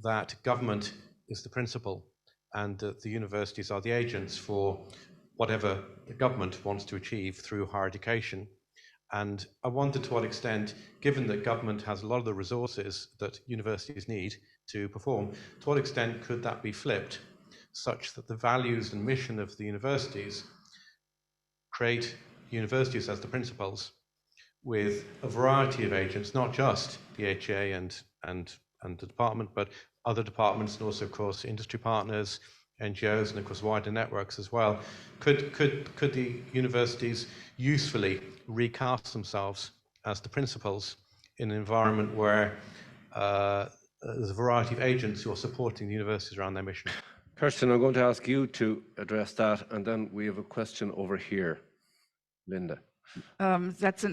that government is the principal and that the universities are the agents for whatever the government wants to achieve through higher education. And I wondered to what extent, given that government has a lot of the resources that universities need to perform, to what extent could that be flipped such that the values and mission of the universities create universities as the principals with a variety of agents, not just the HA and the department, but other departments and also, of course, industry partners, NGOs, and of course wider networks as well. Could the universities usefully recast themselves as the principals in an environment where there's a variety of agents who are supporting the universities around their mission? Kirsten, I'm going to ask you to address that, and then we have a question over here. Linda. That's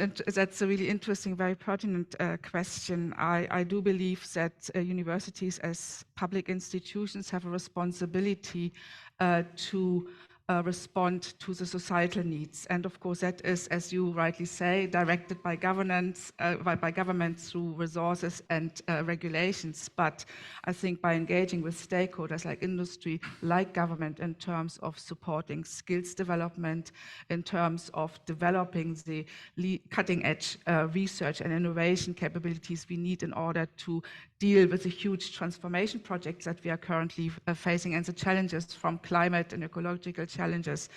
a really interesting, very pertinent question. I do believe that universities as public institutions have a responsibility to respond to the societal needs. And of course, that is, as you rightly say, directed by governments through resources and regulations. But I think by engaging with stakeholders like industry, like government, in terms of supporting skills development, in terms of developing the cutting-edge research and innovation capabilities we need in order to deal with the huge transformation projects that we are currently facing and the challenges from climate and ecological challenges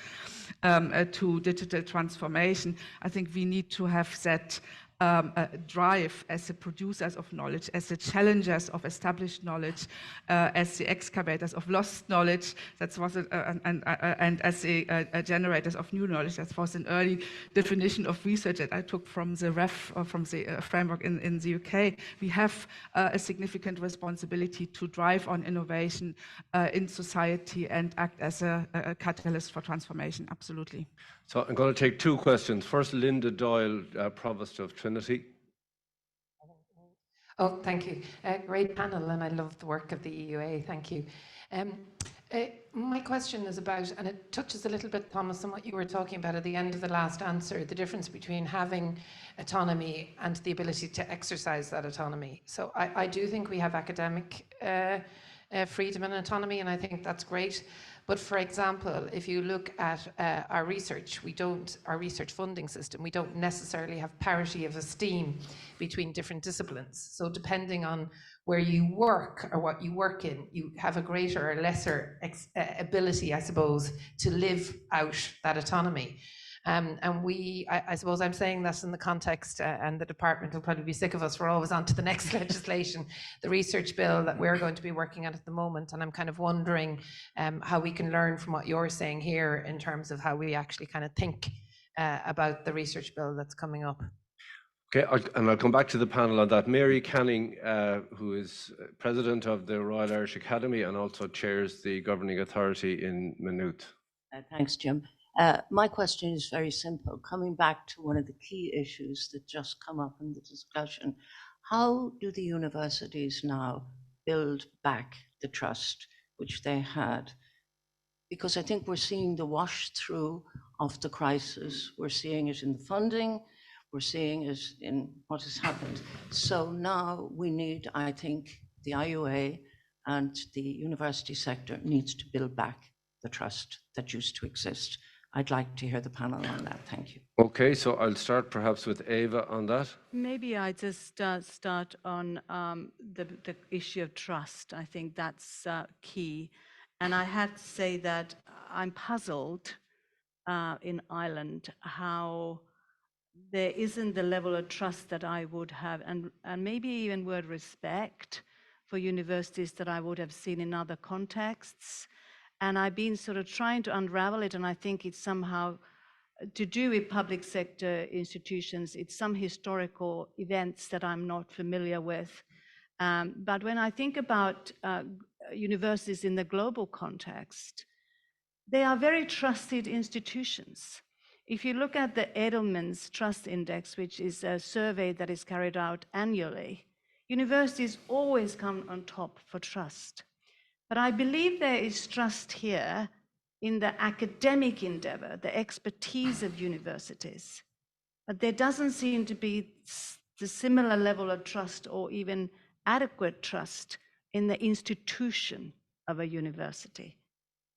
to digital transformation. I think we need to have that drive as the producers of knowledge, as the challengers of established knowledge, as the excavators of lost knowledge. That was and as the generators of new knowledge. That was an early definition of research that I took from the framework in the UK. We have a significant responsibility to drive on innovation in society and act as a catalyst for transformation. Absolutely. So I'm going to take two questions. First, Linda Doyle, Provost of Trinity. Oh, thank you. Great panel, and I love the work of the EUA. Thank you. My question is about, and it touches a little bit, Thomas, on what you were talking about at the end of the last answer, the difference between having autonomy and the ability to exercise that autonomy. So I do think we have academic freedom and autonomy, and I think that's great. But for example, if you look at our research funding system, we don't necessarily have parity of esteem between different disciplines. So depending on where you work or what you work in, you have a greater or lesser ability, I suppose, to live out that autonomy. And I suppose I'm saying this in the context, and the department will probably be sick of us, we're always on to the next legislation, the research bill that we're going to be working at the moment. And I'm kind of wondering how we can learn from what you're saying here in terms of how we actually kind of think about the research bill that's coming up. Okay, and I'll come back to the panel on that. Mary Canning, who is president of the Royal Irish Academy and also chairs the governing authority in Maynooth. Thanks, Jim. My question is very simple. Coming back to one of the key issues that just come up in the discussion, how do the universities now build back the trust which they had? Because I think we're seeing the wash through of the crisis. We're seeing it in the funding. We're seeing it in what has happened. So now we need, I think, the IUA and the university sector needs to build back the trust that used to exist. I'd like to hear the panel on that. Thank you. Okay, so I'll start perhaps with Ava on that. Maybe I just start on the issue of trust. I think that's key. And I have to say that I'm puzzled in Ireland how there isn't the level of trust that I would have, and maybe even word respect for universities that I would have seen in other contexts. And I've been sort of trying to unravel it, and I think it's somehow to do with public sector institutions. It's some historical events that I'm not familiar with. But when I think about universities in the global context, they are very trusted institutions. If you look at the Edelman's Trust Index, which is a survey that is carried out annually, universities always come on top for trust. But I believe there is trust here in the academic endeavor, the expertise of universities. But there doesn't seem to be the similar level of trust or even adequate trust in the institution of a university.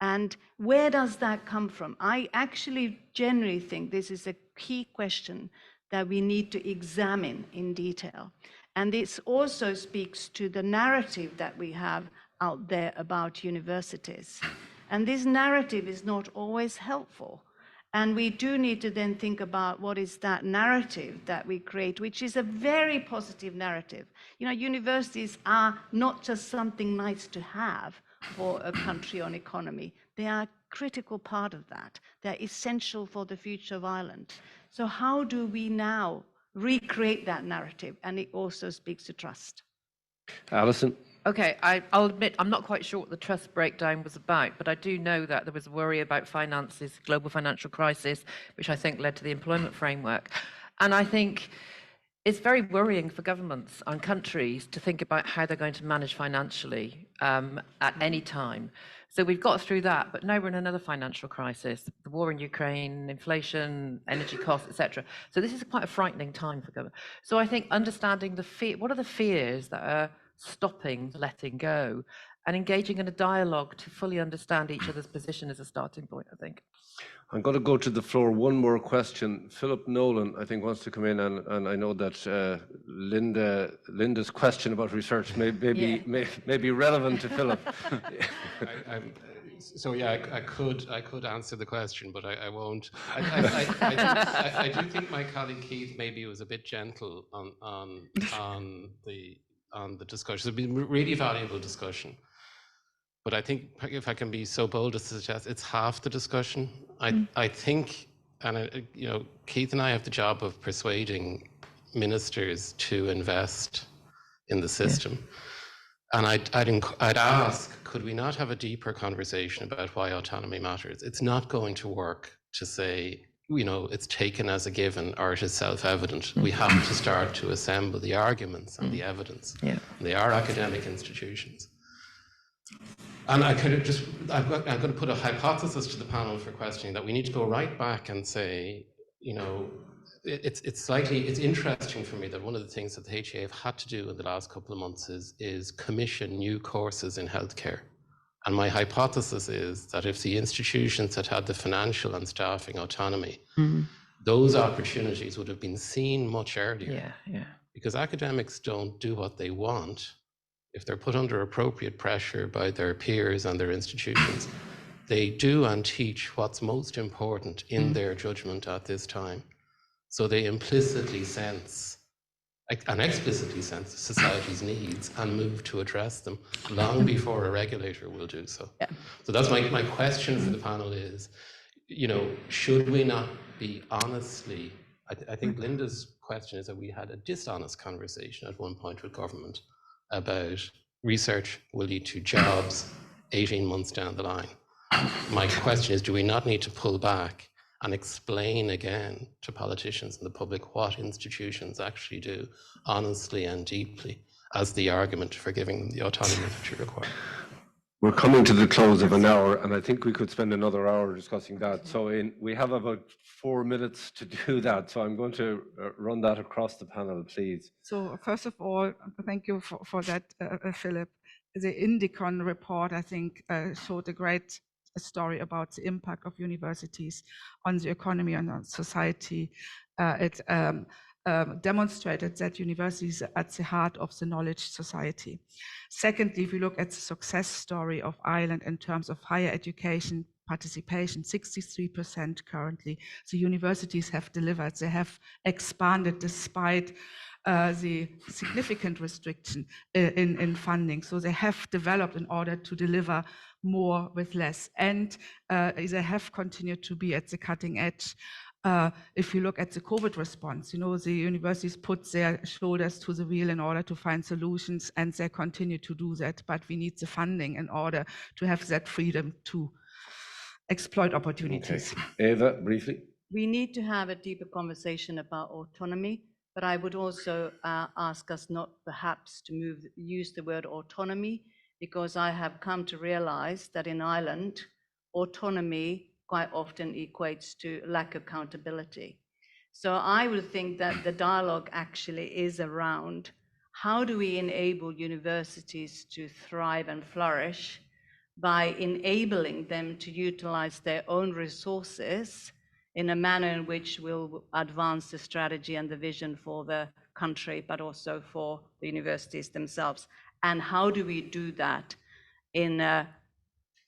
And where does that come from? I actually generally think this is a key question that we need to examine in detail. And this also speaks to the narrative that we have out there about universities. And this narrative is not always helpful. And we do need to then think about what is that narrative that we create, which is a very positive narrative. You know, universities are not just something nice to have for a country or an economy. They are a critical part of that. They're essential for the future of Ireland. So how do we now recreate that narrative? And it also speaks to trust. Alison? Okay, I'll admit I'm not quite sure what the trust breakdown was about, but I do know that there was a worry about finances, global financial crisis, which I think led to the employment framework. And I think it's very worrying for governments and countries to think about how they're going to manage financially at any time. So we've got through that, but now we're in another financial crisis, the war in Ukraine, inflation, energy costs, etc. So this is quite a frightening time for government. So I think understanding the fear, what are the fears that are stopping letting go, and engaging in a dialogue to fully understand each other's position is a starting point, I think. I'm going to go to the floor. One more question. Philip Nolan, I think, wants to come in, and I know that Linda's question about research may be relevant to Philip. I could answer the question, but I won't. I do think my colleague Keith maybe was a bit gentle on the discussion. It's been a really valuable discussion. But I think, if I can be so bold as to suggest, it's half the discussion. I think, and Keith and I have the job of persuading ministers to invest in the system. And I'd ask, could we not have a deeper conversation about why autonomy matters? It's not going to work to say, it's taken as a given or it is self-evident. We have to start to assemble the arguments and the evidence. Yeah. They are academic institutions. And I'm going to put a hypothesis to the panel for questioning that we need to go right back and say, it's interesting for me that one of the things that the HEA have had to do in the last couple of months is commission new courses in healthcare. And my hypothesis is that if the institutions had had the financial and staffing autonomy, those opportunities would have been seen much earlier. Yeah. Because academics don't do what they want. If they're put under appropriate pressure by their peers and their institutions, they do and teach what's most important in their judgment at this time. So they implicitly sense and explicitly sense society's needs and move to address them long before a regulator will do so. Yeah. So that's my question for the panel is, should we not be honestly, I think Linda's question is that we had a dishonest conversation at one point with government about research will lead to jobs 18 months down the line. My question is, do we not need to pull back and explain again to politicians and the public what institutions actually do honestly and deeply as the argument for giving them the autonomy that you require? We're coming to the close of an hour, and I think we could spend another hour discussing that. So we have about 4 minutes to do that. So I'm going to run that across the panel, please. So first of all, thank you for that, Philip. The Indicon report, I think, showed a great story about the impact of universities on the economy and on society. It demonstrated that universities are at the heart of the knowledge society. Secondly, if we look at the success story of Ireland in terms of higher education participation, 63% currently, the universities have delivered. They have expanded despite the significant restriction in funding. So they have developed in order to deliver more with less. And they have continued to be at the cutting edge. If you look at the COVID response, the universities put their shoulders to the wheel in order to find solutions, and they continue to do that. But we need the funding in order to have that freedom to exploit opportunities. Okay. Eva, briefly. We need to have a deeper conversation about autonomy, but I would also ask us not perhaps to use the word autonomy, because I have come to realize that in Ireland, autonomy quite often equates to lack of accountability. So I would think that the dialogue actually is around how do we enable universities to thrive and flourish by enabling them to utilize their own resources in a manner in which will advance the strategy and the vision for the country, but also for the universities themselves. And how do we do that in a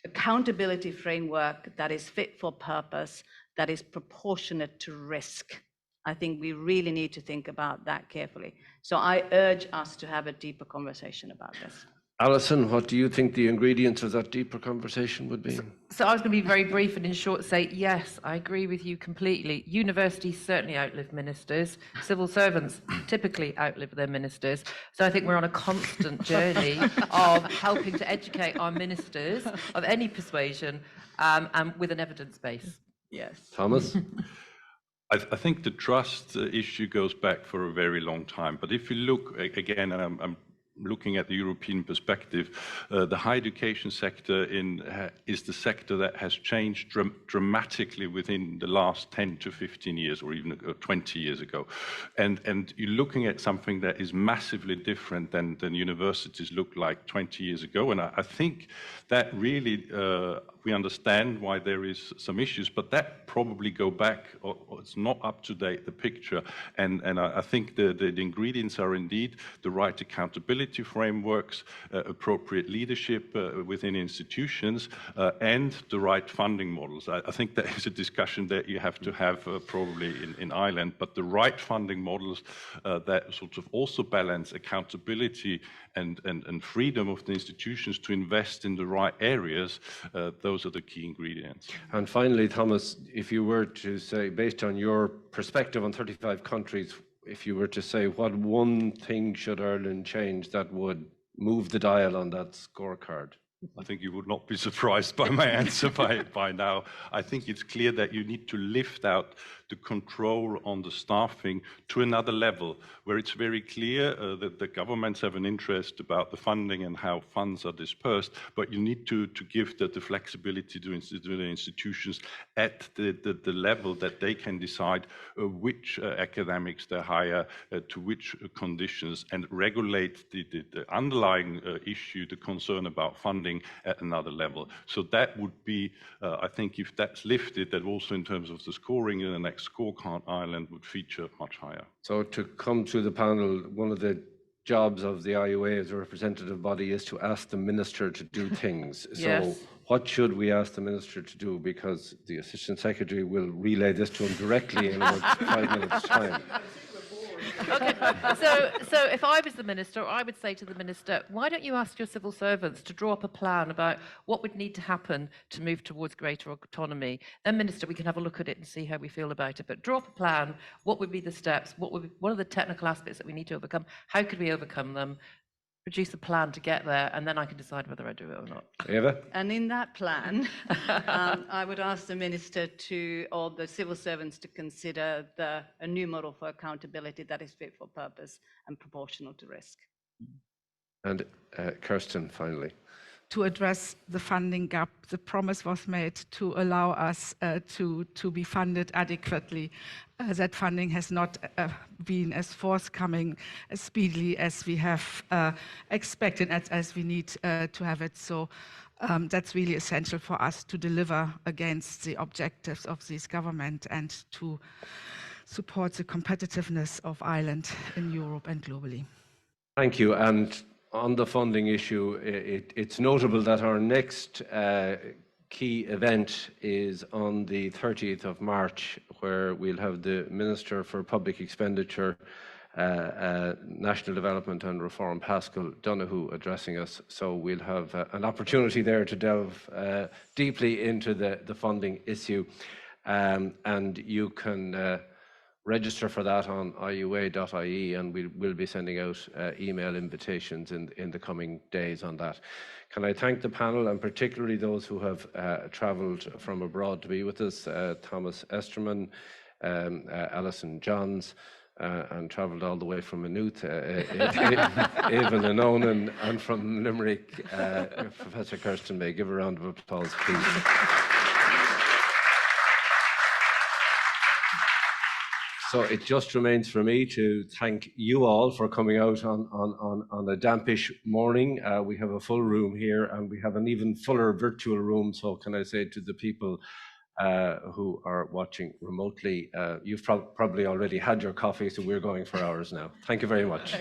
accountability framework that is fit for purpose, that is proportionate to risk. I think we really need to think about that carefully. So I urge us to have a deeper conversation about this. Alison, what do you think the ingredients of that deeper conversation would be? So I was going to be very brief and in short say, yes, I agree with you completely. Universities certainly outlive ministers. Civil servants typically outlive their ministers. So I think we're on a constant journey of helping to educate our ministers of any persuasion and with an evidence base. Yes. Thomas? I think the trust issue goes back for a very long time. But if you look again, and I'm looking at the European perspective, the higher education sector is the sector that has changed dramatically within the last 10 to 15 years, or even 20 years ago. And you're looking at something that is massively different than universities looked like 20 years ago. And I think that really, we understand why there is some issues, but that probably go back, or it's not up to date, the picture. And I think the ingredients are indeed the right accountability frameworks, appropriate leadership within institutions, and the right funding models. I think that is a discussion that you have to have probably in Ireland, but the right funding models that sort of also balance accountability and freedom of the institutions to invest in the right areas, those are the key ingredients. And finally, Thomas, if you were to say, based on your perspective on 35 countries, if you were to say what one thing should Ireland change that would move the dial on that scorecard? I think you would not be surprised by my answer by now. I think it's clear that you need to lift out the control on the staffing to another level, where it's very clear that the governments have an interest about the funding and how funds are dispersed, but you need to give the flexibility to the institutions at the level that they can decide which academics they hire, to which conditions, and regulate the underlying issue, the concern about funding, at another level. So that would be, I think, if that's lifted, that also in terms of the scoring in the next scorecard, Ireland would feature much higher. So to come to the panel, one of the jobs of the IUA as a representative body is to ask the minister to do things. Yes. So what should we ask the minister to do? Because the Assistant Secretary will relay this to him directly in about 5 minutes' time. Okay, so if I was the minister, I would say to the minister, why don't you ask your civil servants to draw up a plan about what would need to happen to move towards greater autonomy? Then, minister, we can have a look at it and see how we feel about it. But draw up a plan. What would be the steps? What are the technical aspects that we need to overcome? How could we overcome them? Produce a plan to get there, and then I can decide whether I do it or not. Eva? And in that plan, I would ask the minister or the civil servants to consider a new model for accountability that is fit for purpose and proportional to risk. And Kirsten, finally. To address the funding gap, the promise was made to allow us to be funded adequately. That funding has not been as forthcoming, as speedily as we have expected, as we need to have it. So that's really essential for us to deliver against the objectives of this government and to support the competitiveness of Ireland in Europe and globally. Thank you. And on the funding issue, it's notable that our next key event is on the 30th of March, where we'll have the Minister for Public Expenditure, National Development and Reform, Pascal Donoghue, addressing us. So we'll have an opportunity there to delve deeply into the funding issue. And you can register for that on iua.ie, and we'll be sending out email invitations in the coming days on that. Can I thank the panel, and particularly those who have travelled from abroad to be with us, Thomas Esterman, Alison Johns, and travelled all the way from Maynooth, Evan Anonan, and from Limerick, Professor Kirsten May. Give a round of applause, please. So it just remains for me to thank you all for coming out on a dampish morning. We have a full room here, and we have an even fuller virtual room. So can I say to the people who are watching remotely, you've probably already had your coffee, so we're going for ours now. Thank you very much.